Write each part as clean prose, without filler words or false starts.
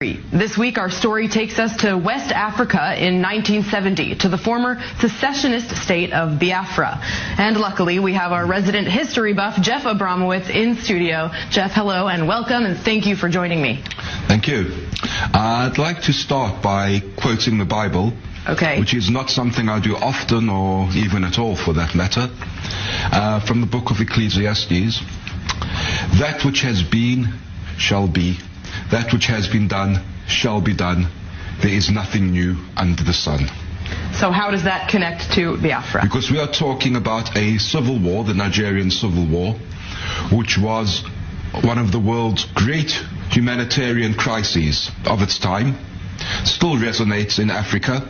This week, our story takes us to West Africa in 1970, to the former secessionist state of Biafra. And luckily, we have our resident history buff, Jeff Abramowitz, in studio. Jeff, hello and welcome, and thank you for joining me. Thank you. I'd like to start by quoting the Bible, which is not something I do often or even at all for that matter, from the book of Ecclesiastes. That which has been shall be. That which has been done shall be done. There is nothing new under the sun. So how does that connect to Biafra? Because we are talking about a civil war, the Nigerian Civil War, which was one of the world's great humanitarian crises of its time. Still resonates in Africa.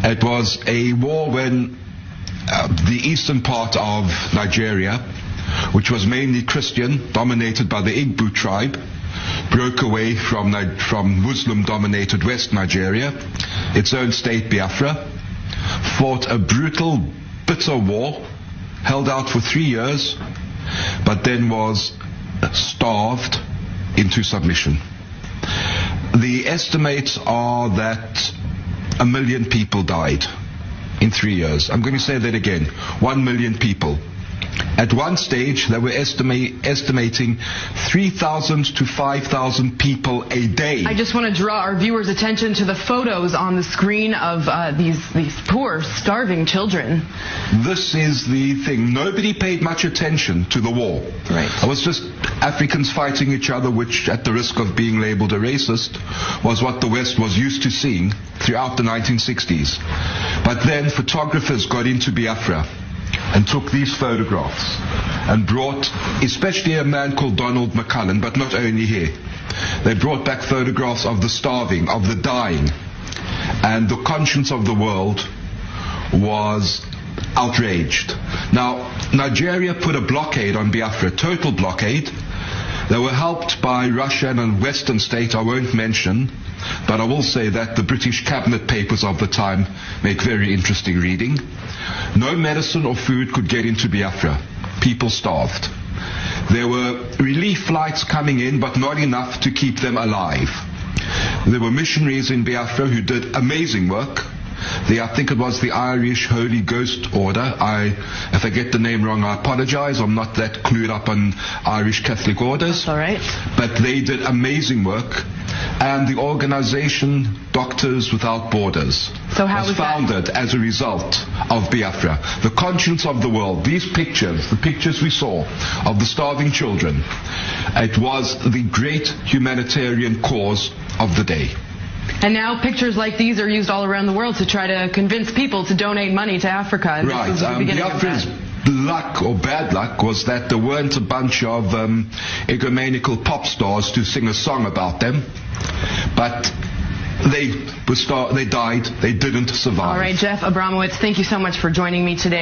It was a war when the eastern part of Nigeria, which was mainly Christian, dominated by the Igbo tribe, broke away from Muslim-dominated West Nigeria, its own state Biafra, fought a brutal, bitter war, held out for 3 years, but then was starved into submission. The estimates are that 1 million people died in 3 years. I'm going to say that again, 1 million people. At one stage, they were estimating 3,000 to 5,000 people a day. I just want to draw our viewers' attention to the photos on the screen of these poor, starving children. This is the thing. Nobody paid much attention to the war. Right. It was just Africans fighting each other, which, at the risk of being labeled a racist, was what the West was used to seeing throughout the 1960s. But then photographers got into Biafra and took these photographs and brought, especially a man called Donald McCullen, but not only here. They brought back photographs of the starving, of the dying, and the conscience of the world was outraged. Now, Nigeria put a blockade on Biafra, total blockade. They were helped by Russia and a Western state I won't mention, but I will say that the British cabinet papers of the time make very interesting reading. No medicine or food could get into Biafra. People starved. There were relief flights coming in, but not enough to keep them alive. There were missionaries in Biafra who did amazing work. I think it was the Irish Holy Ghost Order. If I get the name wrong, I apologize. I'm not that clued up on Irish Catholic orders. That's all right. But they did amazing work. And the organization Doctors Without Borders was founded as a result of Biafra. The conscience of the world. These pictures, the pictures we saw of the starving children, it was the great humanitarian cause of the day. And now pictures like these are used all around the world to try to convince people to donate money to Africa. And right. Biafra's luck or bad luck was that there weren't a bunch of egomanical pop stars to sing a song about them. But they died. They didn't survive. All right, Jeff Abramowitz, thank you so much for joining me today.